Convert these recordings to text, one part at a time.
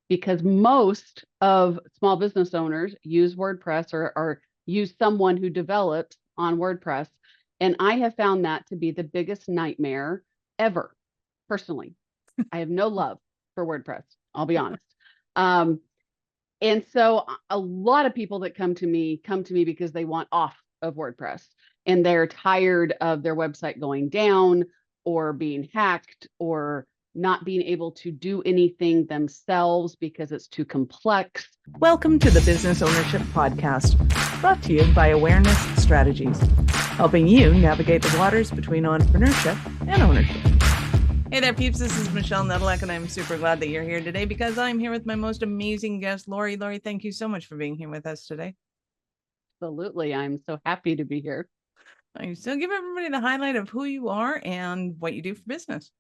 because most of small business owners use WordPress or use someone who develops on WordPress. And I have found that to be the biggest nightmare ever. Personally, I have no love for WordPress. I'll be honest. Um, and so a lot of people that come to me because they want off of WordPress and they're tired of their website going down or being hacked or not being able to do anything themselves because it's too complex. Welcome to the Business Ownership Podcast, brought to you by Awareness Strategies, helping you navigate the waters between entrepreneurship and ownership. Hey there, peeps. This is Michelle Nedelec, and I'm super glad that you're here today because I'm here with my most amazing guest, Lori. Lori, thank you so much for being here with us today. Absolutely. I'm so happy to be here. So give everybody the highlight of who you are and what you do for business.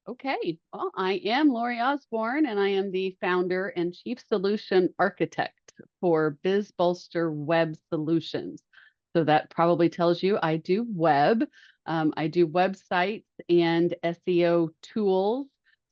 Okay. Well, I am Lori Osborne, and I am the founder and chief solution architect for BizBolster Web Solutions. So that probably tells you I do web. I do websites and SEO tools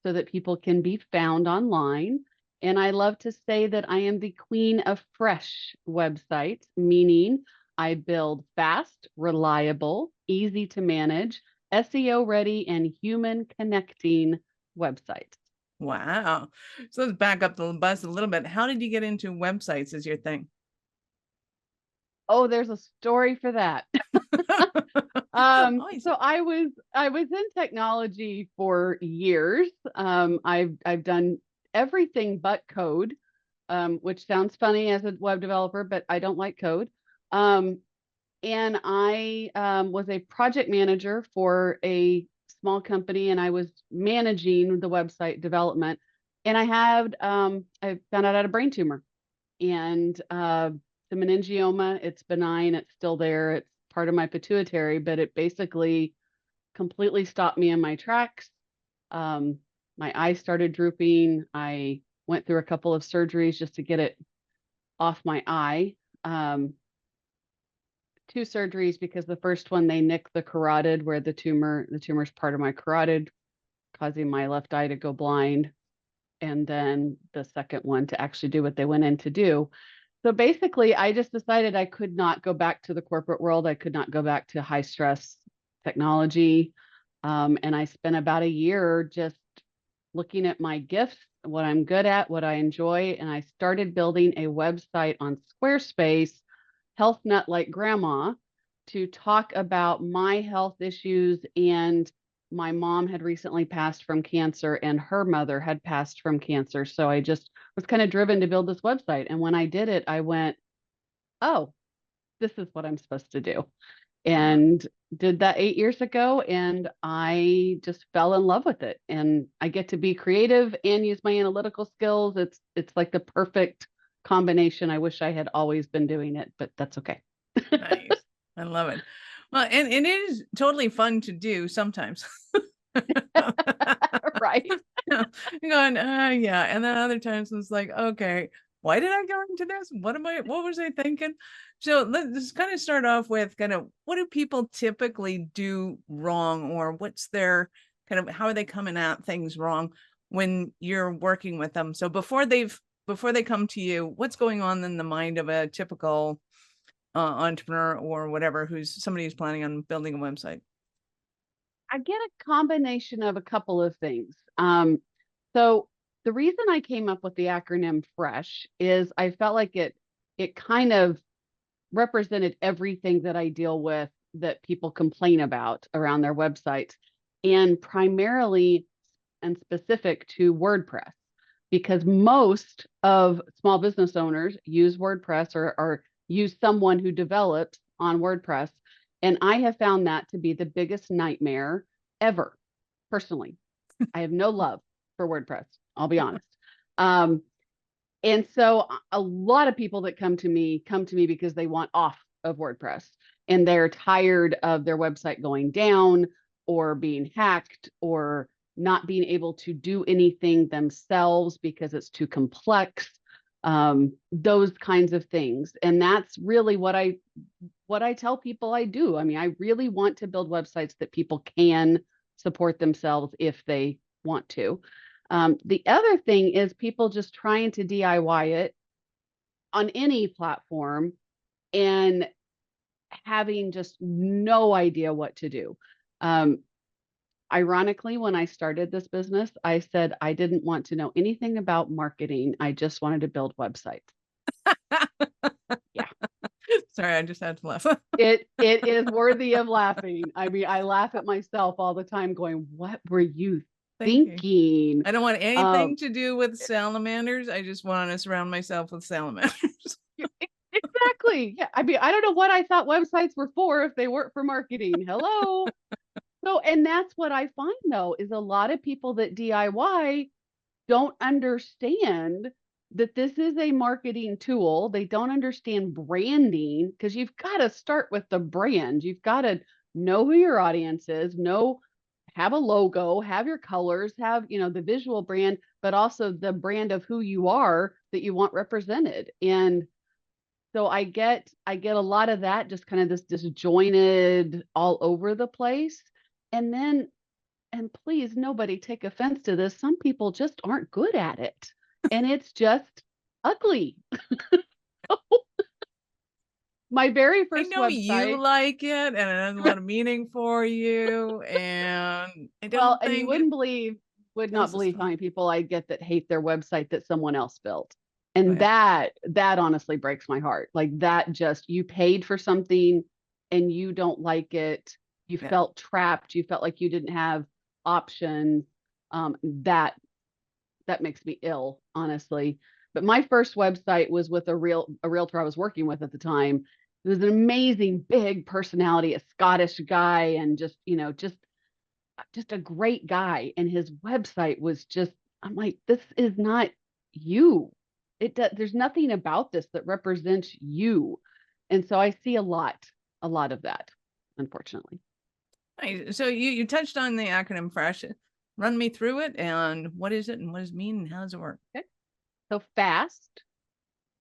so that people can be found online. And I love to say that I am the queen of fresh websites, meaning I build fast, reliable, easy to manage, SEO ready, and human connecting websites. Wow. So let's back up the bus a little bit. How did you get into websites as your thing? Oh, there's a story for that. So I was in technology for years. I've done everything but code, which sounds funny as a web developer, but I don't like code. And I was a project manager for a small company, and I was managing the website development. And I found out I had a brain tumor, and the meningioma. It's benign. It's still there. It's part of my pituitary, but it basically completely stopped me in my tracks. My eyes started drooping. I went through a couple of surgeries just to get it off my eye. Two surgeries because the first one they nicked the carotid where the tumor's part of my carotid, causing my left eye to go blind. And then the second one to actually do what they went in to do. So basically, I just decided I could not go back to the corporate world. I could not go back to high stress technology. And I spent about a year just looking at my gifts, what I'm good at, what I enjoy. And I started building a website on Squarespace, Health Nut Like Grandma, to talk about my health issues. And my mom had recently passed from cancer and her mother had passed from cancer. So I just was kind of driven to build this website. And when I did it, I went, oh, this is what I'm supposed to do. And did that 8 years ago. And I just fell in love with it. And I get to be creative and use my analytical skills. It's like the perfect combination. I wish I had always been doing it, but that's okay. Nice. I love it. Well, and it is totally fun to do sometimes. Right. You're going, yeah. And then other times it's like, okay, why did I go into this? What was I thinking? So let's kind of start off with kind of what do people typically do wrong, or what's their kind of, how are they coming at things wrong when you're working with them? So before they come to you, what's going on in the mind of a typical entrepreneur or whatever, somebody who's planning on building a website? I get a combination of a couple of things. So the reason I came up with the acronym FRESH is I felt like it kind of represented everything that I deal with that people complain about around their websites, and primarily and specific to WordPress, because most of small business owners use WordPress or use someone who develops on WordPress. And I have found that to be the biggest nightmare ever. Personally, I have no love for WordPress. I'll be honest. And so a lot of people that come to me because they want off of WordPress and they're tired of their website going down or being hacked or not being able to do anything themselves because it's too complex. Those kinds of things. And that's really what I tell people I do. I mean, I really want to build websites that people can support themselves if they want to. The other thing is people just trying to DIY it on any platform and having just no idea what to do. Um, Ironically, when I started this business, I said I didn't want to know anything about marketing. I just wanted to build websites. Yeah. Sorry, I just had to laugh. It is worthy of laughing. I mean, I laugh at myself all the time going, what were you Thinking. thinking? I don't want anything to do with salamanders. I just want to surround myself with salamanders. Exactly. Yeah. I mean, I don't know what I thought websites were for if they weren't for marketing. Hello. So, and that's what I find though, is a lot of people that DIY don't understand that this is a marketing tool. They don't understand branding because you've got to start with the brand. You've got to know who your audience is, have a logo, have your colors, have, the visual brand, but also the brand of who you are that you want represented. And so I get a lot of that, just kind of this disjointed all over the place. And then, and please nobody take offense to this, some people just aren't good at it. And it's just ugly. My very I first know you website, like it and it has a lot of meaning for you. And I well, don't and you think it would not believe how necessarily. many people I get that hate their website that someone else built. And Right. that honestly breaks my heart. Like that, just you paid for something and you don't like it. You Yeah. felt trapped. You felt like you didn't have options. That makes me ill, honestly. But my first website was with a realtor I was working with at the time. It was an amazing big personality, a Scottish guy, and just a great guy. And his website was just, I'm like, this is not you. There's nothing about this that represents you. And so I see a lot of that, unfortunately. Right. So you touched on the acronym FRESH. Run me through it and what is it and what does it mean and how does it work? Okay. So fast,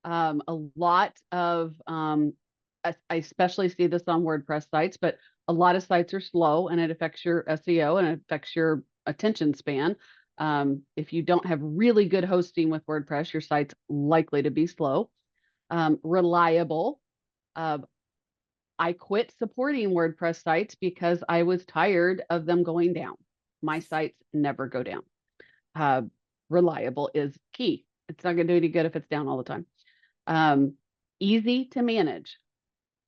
a lot of I especially see this on WordPress sites, but a lot of sites are slow and it affects your SEO and it affects your attention span. If you don't have really good hosting with WordPress, your site's likely to be slow. Reliable. Uh, I quit supporting WordPress sites because I was tired of them going down. My sites never go down. Uh, Reliable is key. It's not going to do any good if it's down all the time. Um, Easy to manage.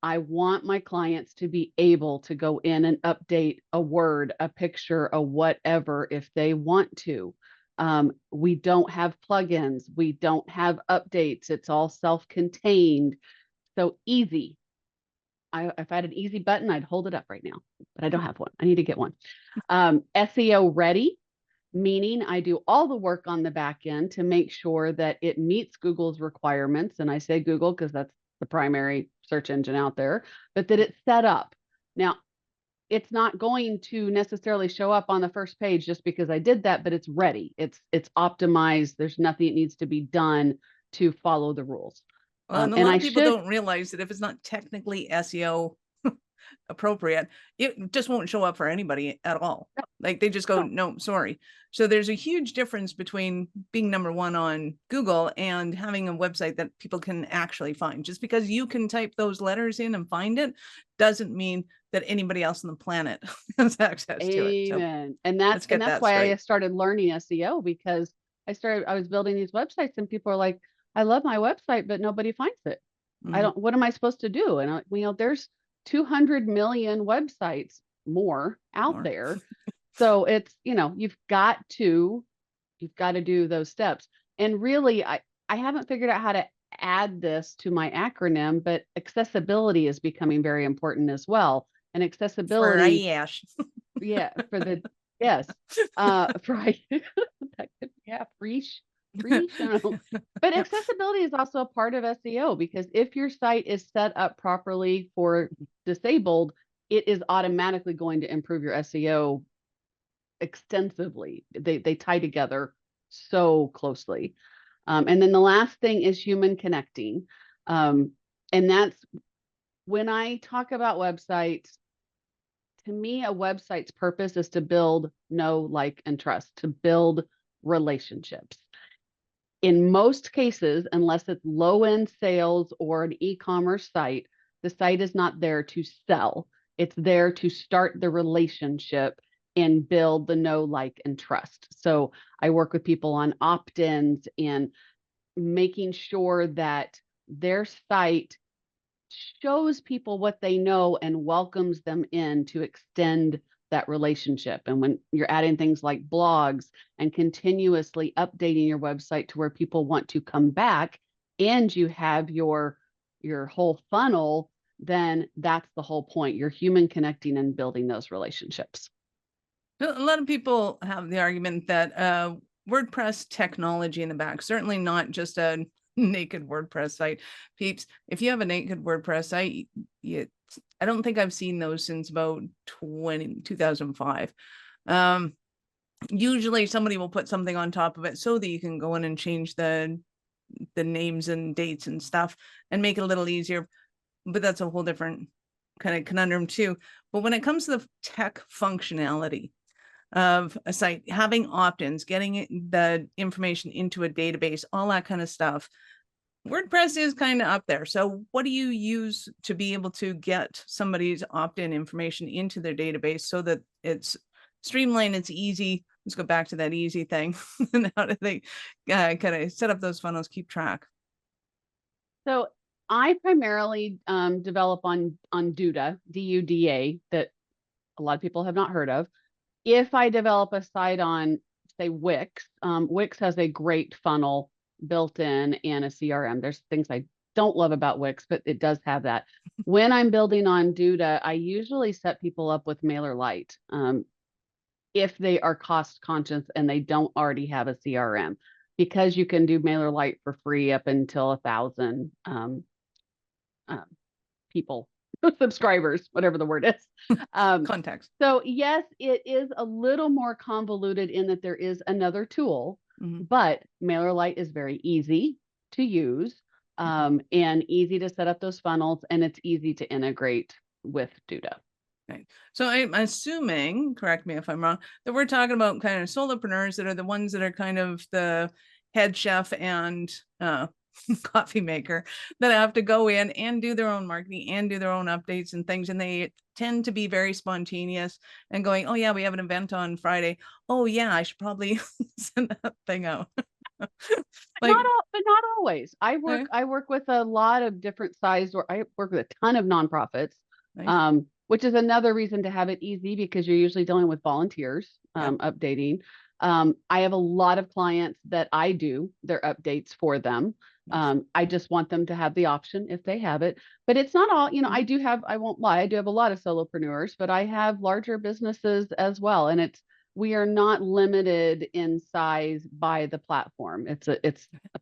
I want my clients to be able to go in and update a word, a picture, a whatever if they want to. We don't have plugins. We don't have updates. It's all self-contained. So easy. If I had an easy button, I'd hold it up right now, but I don't have one. I need to get one. SEO ready, meaning I do all the work on the back end to make sure that it meets Google's requirements. And I say Google because that's the primary search engine out there, but that it's set up. Now, it's not going to necessarily show up on the first page just because I did that, but it's ready. It's optimized. There's nothing that needs to be done to follow the rules. Well, and a And lot I of people should, don't realize that if it's not technically SEO appropriate, it just won't show up for anybody at all. Like they just go, no, no, sorry. So there's a huge difference between being number one on Google and having a website that people can actually find. Just because you can type those letters in and find it doesn't mean that anybody else on the planet has access to it. So amen. And let's that's get that why I straight. started learning SEO because I was building these websites and people are like, I love my website, but nobody finds it. Mm-hmm. What am I supposed to do? And there's 200 million websites more out More. there. So it's, you've got to do those steps. And really, I haven't figured out how to add this to my acronym, but accessibility is becoming very important as well. And For accessibility, Ash. yeah, yes, right. That could, yeah, preach, I don't know. But accessibility is also a part of SEO because if your site is set up properly for disabled, it is automatically going to improve your SEO extensively. They tie together so closely. And then the last thing is human connecting. And that's when I talk about websites, to me, a website's purpose is to build, know, like, and trust, to build relationships. In most cases, unless it's low-end sales or an e-commerce site, the site is not there to sell. It's there to start the relationship and build the know, like, and trust. So I work with people on opt-ins and making sure that their site shows people what they know and welcomes them in to extend that relationship. And when you're adding things like blogs and continuously updating your website to where people want to come back, and you have your whole funnel, then that's the whole point. You're human connecting and building those relationships. A lot of people have the argument that WordPress technology in the back, certainly not just a naked WordPress site. Peeps, if you have a naked WordPress site, I don't think I've seen those since about 2005. Usually somebody will put something on top of it so that you can go in and change the names and dates and stuff and make it a little easier. But that's a whole different kind of conundrum too. But when it comes to the tech functionality of a site, having opt-ins, getting the information into a database, all that kind of stuff, WordPress is kind of up there. So what do you use to be able to get somebody's opt-in information into their database so that it's streamlined, it's easy? Let's go back to that easy thing. And how do they kind of set up those funnels, keep track? So I primarily develop on Duda, DUDA, that a lot of people have not heard of. If I develop a site on, say, Wix, Wix has a great funnel built in and a CRM. There's things I don't love about Wix, but it does have that. When I'm building on Duda, I usually set people up with MailerLite if they are cost conscious and they don't already have a CRM, because you can do MailerLite for free up until 1,000 people, subscribers, whatever the word is. Context. So yes, it is a little more convoluted in that there is another tool, but MailerLite is very easy to use and easy to set up those funnels, and it's easy to integrate with Duda. Right. So I'm assuming, correct me if I'm wrong, that we're talking about kind of solopreneurs that are the ones that are kind of the head chef and coffee maker that have to go in and do their own marketing and do their own updates and things. And they tend to be very spontaneous and going, oh yeah, we have an event on Friday. Oh yeah, I should probably send that thing out. But not always. I work with a lot of different sized, or I work with a ton of nonprofits. Nice. Which is another reason to have it easy, because you're usually dealing with volunteers updating. I have a lot of clients that I do their updates for them. I just want them to have the option if they have it. But it's not all, I won't lie, I do have a lot of solopreneurs, but I have larger businesses as well. And we are not limited in size by the platform. It's a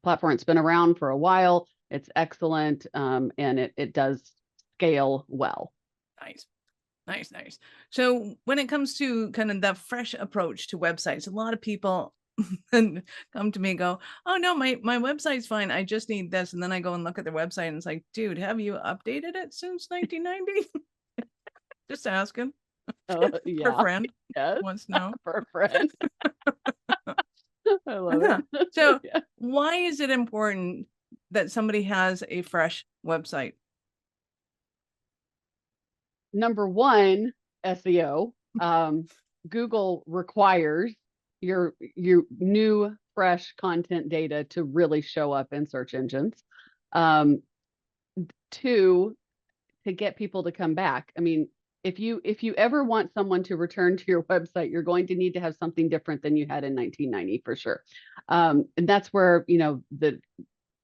platform that's been around for a while. It's excellent, and it does scale well. Nice. Nice. So when it comes to kind of that fresh approach to websites, a lot of people come to me and go, oh no, my website's fine. I just need this. And then I go and look at their website and it's like, dude, have you updated it since 1990? Just asking. Yeah. For a friend. Yes. Wants to know. For a friend. I love it. So why is it important that somebody has a fresh website? Number one, SEO. Google requires your new fresh content data to really show up in search engines. Two, to get people to come back. I mean, if you ever want someone to return to your website, you're going to need to have something different than you had in 1990 for sure. And that's where the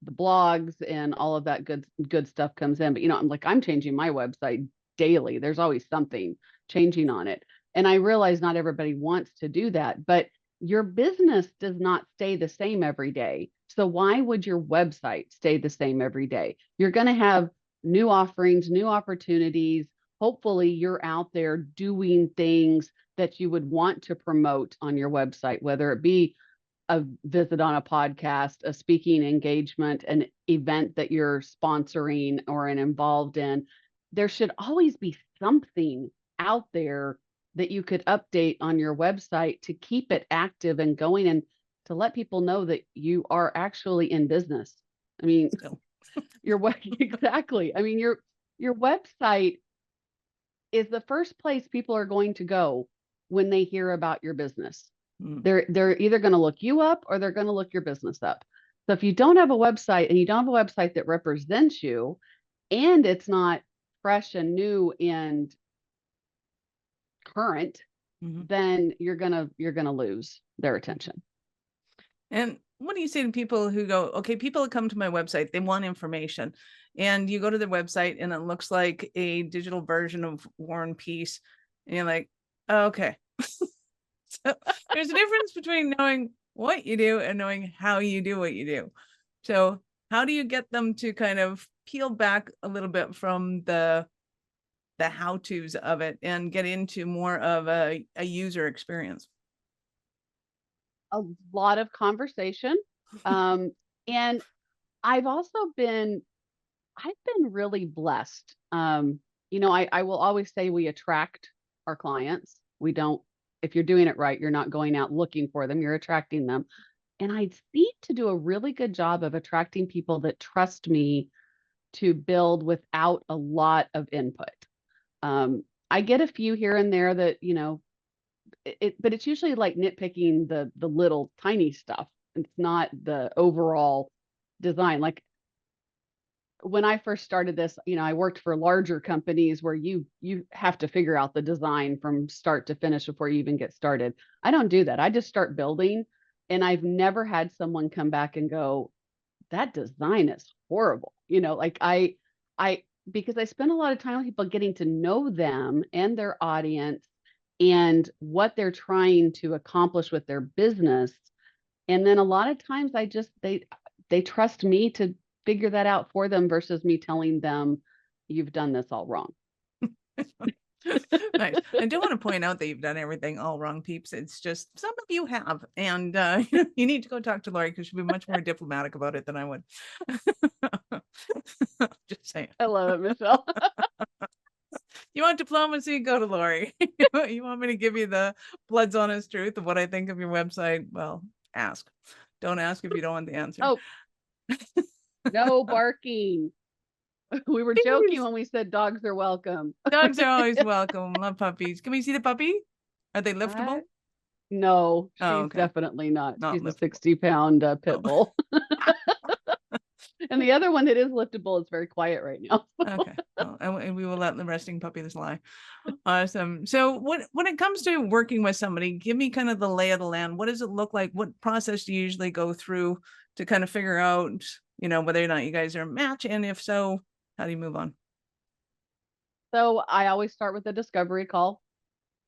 blogs and all of that good stuff comes in. But I'm changing my website daily. There's always something changing on it. And I realize not everybody wants to do that, but your business does not stay the same every day. So why would your website stay the same every day? You're going to have new offerings, new opportunities. Hopefully you're out there doing things that you would want to promote on your website, whether it be a visit on a podcast, a speaking engagement, an event that you're sponsoring or involved in. There should always be something out there that you could update on your website to keep it active and going, and to let people know that you are actually in business. I mean, Still. exactly. I mean, your website is the first place people are going to go when they hear about your business. They're either going to look you up or they're going to look your business up. So if you don't have a website and you don't have a website that represents you and it's not fresh and new and current, then you're going to lose their attention. And what do you say to people who go, okay, people come to my website, they want information, and you go to their website and it looks like a digital version of War and Peace, and you're like, oh, okay. So there's a difference between knowing what you do and knowing how you do what you do. So how do you get them to kind of peel back a little bit from the how-tos of it and get into more of a user experience? A lot of conversation. And I've been really blessed. I will always say we attract our clients. We don't, if you're doing it right, you're not going out looking for them, you're attracting them. And I seem to do a really good job of attracting people that trust me to build without a lot of input. I get a few here and there that, but it's usually like nitpicking the little tiny stuff. It's not the overall design. Like when I first started this, I worked for larger companies where you have to figure out the design from start to finish before you even get started. I don't do that. I just start building, and I've never had someone come back and go, that design is horrible. Like I because I spend a lot of time with people getting to know them and their audience and what they're trying to accomplish with their business. And then a lot of times they trust me to figure that out for them versus me telling them you've done this all wrong. Nice. I do want to point out that you've done everything all wrong, peeps. It's just some of you have, and you need to go talk to Lori because she'll be much more diplomatic about it than I would. Just saying. I love it, Michelle. You want diplomacy? Go to Lori. You want me to give you the blood's honest truth of what I think of your website? Well, ask. Don't ask if you don't want the answer. Oh, no barking. We were joking when we said dogs are welcome. Dogs are always welcome. Love puppies. Can we see the puppy? Are they liftable? No, she's okay. Definitely not. She's liftable. a 60-pound pit bull. And the other one that is liftable is very quiet right now. Okay. Well, and we will let the resting puppies lie. Awesome. So when it comes to working with somebody, give me kind of the lay of the land. What does it look like? What process do you usually go through to kind of figure out, whether or not you guys are a match? And if so, how do you move on? So I always start with a discovery call.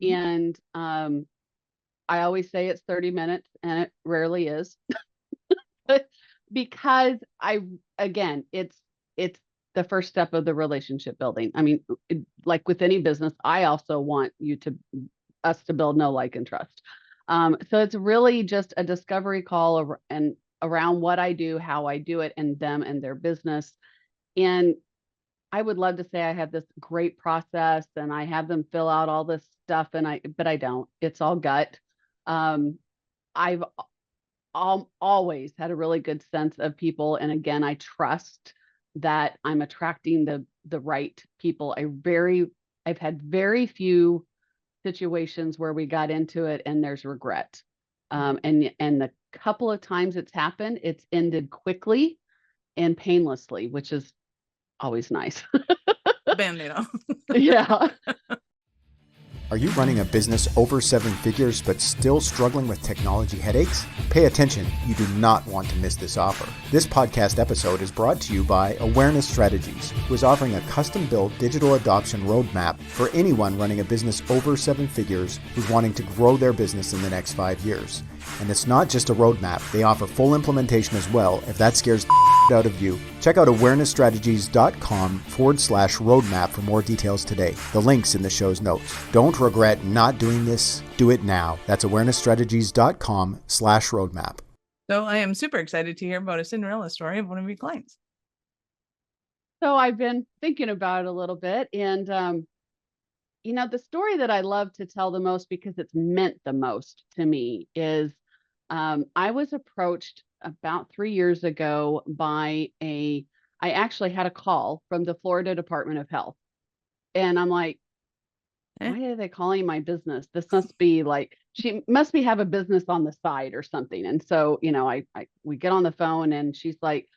And I always say it's 30 minutes, and it rarely is. Because it's the first step of the relationship building. I mean, like with any business, I also want us to build know, like, and trust. So it's really just a discovery call and around what I do, how I do it, and them and their business. And I would love to say I have this great process and I have them fill out all this stuff, but I don't. It's all gut. I've always had a really good sense of people, and again, I trust that I'm attracting the right people. I've had very few situations where we got into it and there's regret. And the couple of times it's happened, it's ended quickly and painlessly, which is always nice. Band-Aid off. Yeah. Are you running a business over 7 figures but still struggling with technology headaches? Pay attention, you do not want to miss this offer. This podcast episode is brought to you by Awareness Strategies, who is offering a custom-built digital adoption roadmap for anyone running a business over 7 figures who's wanting to grow their business in the next 5 years. And it's not just a roadmap, they offer full implementation as well if that scares the out of you. Check out awarenessstrategies.com/roadmap for more details today. The link's in the show's notes. Don't regret not doing this. Do it now. That's awarenessstrategies.com/roadmap. So I am super excited to hear about a Cinderella story of one of your clients. So I've been thinking about it a little bit, and the story that I love to tell the most because it's meant the most to me is I was approached about 3 years ago by I actually had a call from the Florida Department of Health. And I'm like, Eh? why are they calling my business? This must be like, she must be have a business on the side or something. And so, we get on the phone and she's like,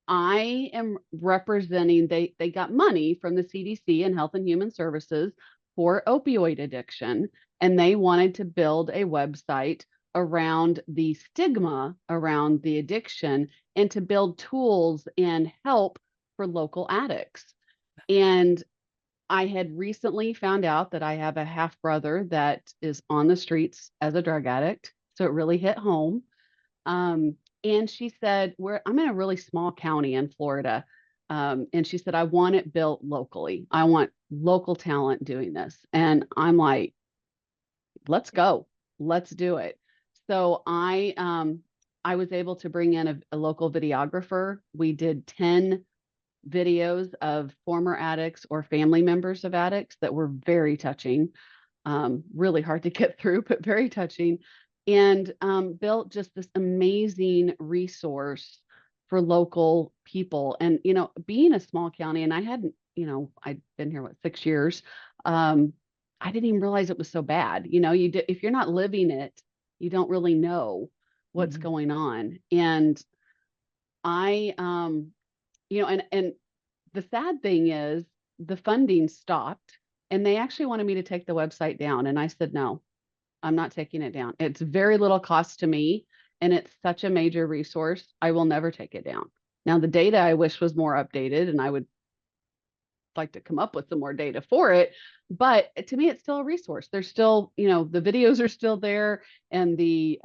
I am representing, they got money from the CDC and Health and Human Services for opioid addiction. And they wanted to build a website around the stigma around the addiction and to build tools and help for local addicts. And I had recently found out that I have a half brother that is on the streets as a drug addict. So it really hit home. And she said, I'm in a really small county in Florida. And she said, I want it built locally. I want local talent doing this. And I'm like, let's go. Let's do it. So I was able to bring in a local videographer. We did 10 videos of former addicts or family members of addicts that were very touching, really hard to get through, but very touching, and built just this amazing resource for local people. And, being a small county, and I hadn't, I'd been here, 6 years. I didn't even realize it was so bad. If you're not living it, you don't really know what's going on. And I, and the sad thing is the funding stopped and they actually wanted me to take the website down. And I said, no, I'm not taking it down. It's very little cost to me and it's such a major resource. I will never take it down. Now, the data I wish was more updated and I would like to come up with some more data for it. But to me, it's still a resource. There's still, the videos are still there and the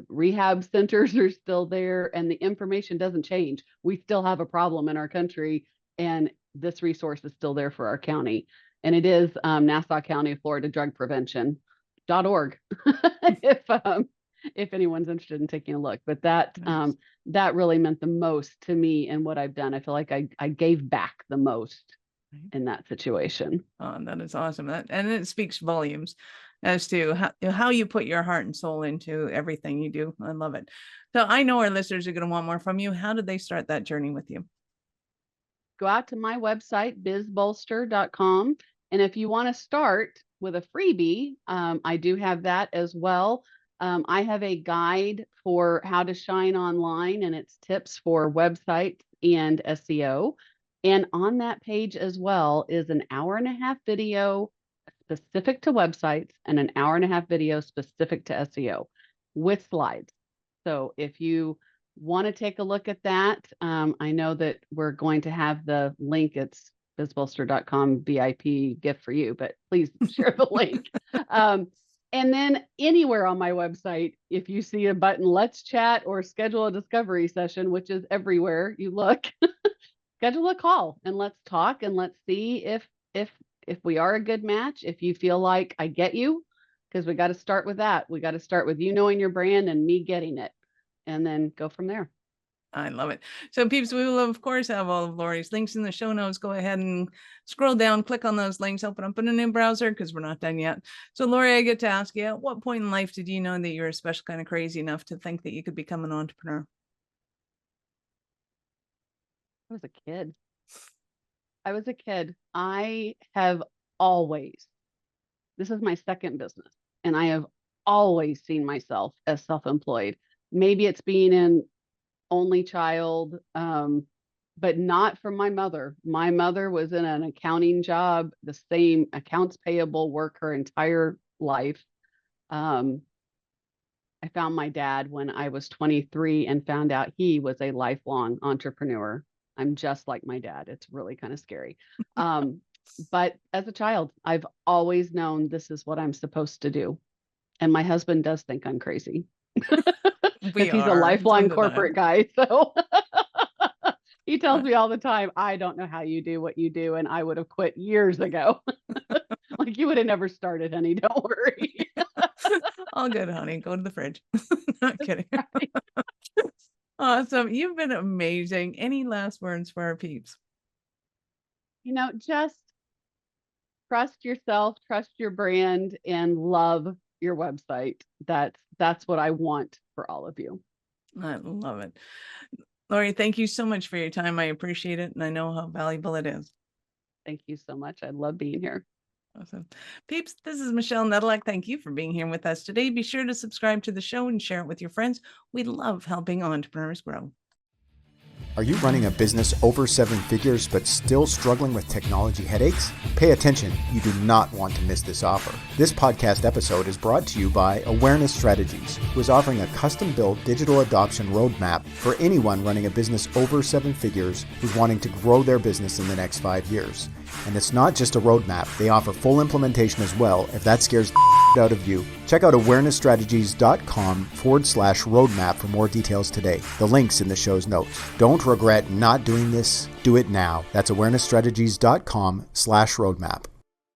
rehab centers are still there and the information doesn't change. We still have a problem in our country and this resource is still there for our county. And it is Nassau County, Florida Drug Prevention.org if anyone's interested in taking a look. But that Nice. That really meant the most to me and what I've done. I feel like I gave back the most in that situation. Oh, that is awesome. And it speaks volumes as to how you put your heart and soul into everything you do. I love it. So I know our listeners are going to want more from you. How did they start that journey with you? Go out to my website, bizbolster.com. And if you want to start with a freebie, I do have that as well. I have a guide for how to shine online and it's tips for websites and SEO. And on that page as well is an 1.5-hour video specific to websites and an 1.5-hour video specific to SEO with slides. So if you want to take a look at that, I know that we're going to have the link. It's bizbolster.com VIP gift for you, but please share the link. And then anywhere on my website, if you see a button, let's chat or schedule a discovery session, which is everywhere you look, schedule a call and let's talk and let's see if we are a good match. If you feel like I get you, because we got to start with that. We got to start with you knowing your brand and me getting it and then go from there. I love it. So peeps, we will of course have all of Lori's links in the show notes. Go ahead and scroll down, click on those links, open up in a new browser because we're not done yet. So Lori, I get to ask you, at what point in life did you know that you're a special kind of crazy enough to think that you could become an entrepreneur? I was a kid. I have always, this is my second business, and I have always seen myself as self-employed. Maybe it's being an only child, but not from my mother. My mother was in an accounting job, the same accounts payable work her entire life. I found my dad when I was 23 and found out he was a lifelong entrepreneur. I'm just like my dad. It's really kind of scary. But as a child, I've always known this is what I'm supposed to do. And my husband does think I'm crazy. Because he's a lifelong corporate guy. So he tells me all the time, I don't know how you do what you do. And I would have quit years ago. Like you would have never started, honey. Don't worry. All good, honey. Go to the fridge. Not kidding. Awesome. You've been amazing. Any last words for our peeps? Just trust yourself, trust your brand, and love your website. That's what I want for all of you. I love it. Lori, thank you so much for your time. I appreciate it. And I know how valuable it is. Thank you so much. I love being here. Awesome. Peeps, this is Michelle Nedelec. Thank you for being here with us today. Be sure to subscribe to the show and share it with your friends. We love helping entrepreneurs grow. Are you running a business over 7 figures but still struggling with technology headaches? Pay attention, you do not want to miss this offer. This podcast episode is brought to you by Awareness Strategies, who is offering a custom-built digital adoption roadmap for anyone running a business over 7 figures who's wanting to grow their business in the next 5 years. And it's not just a roadmap, they offer full implementation as well if that scares the out of you. Check out awarenessstrategies.com/roadmap for more details today. The link's in the show's notes. Don't regret not doing this. Do it now. That's awarenessstrategies.com/roadmap.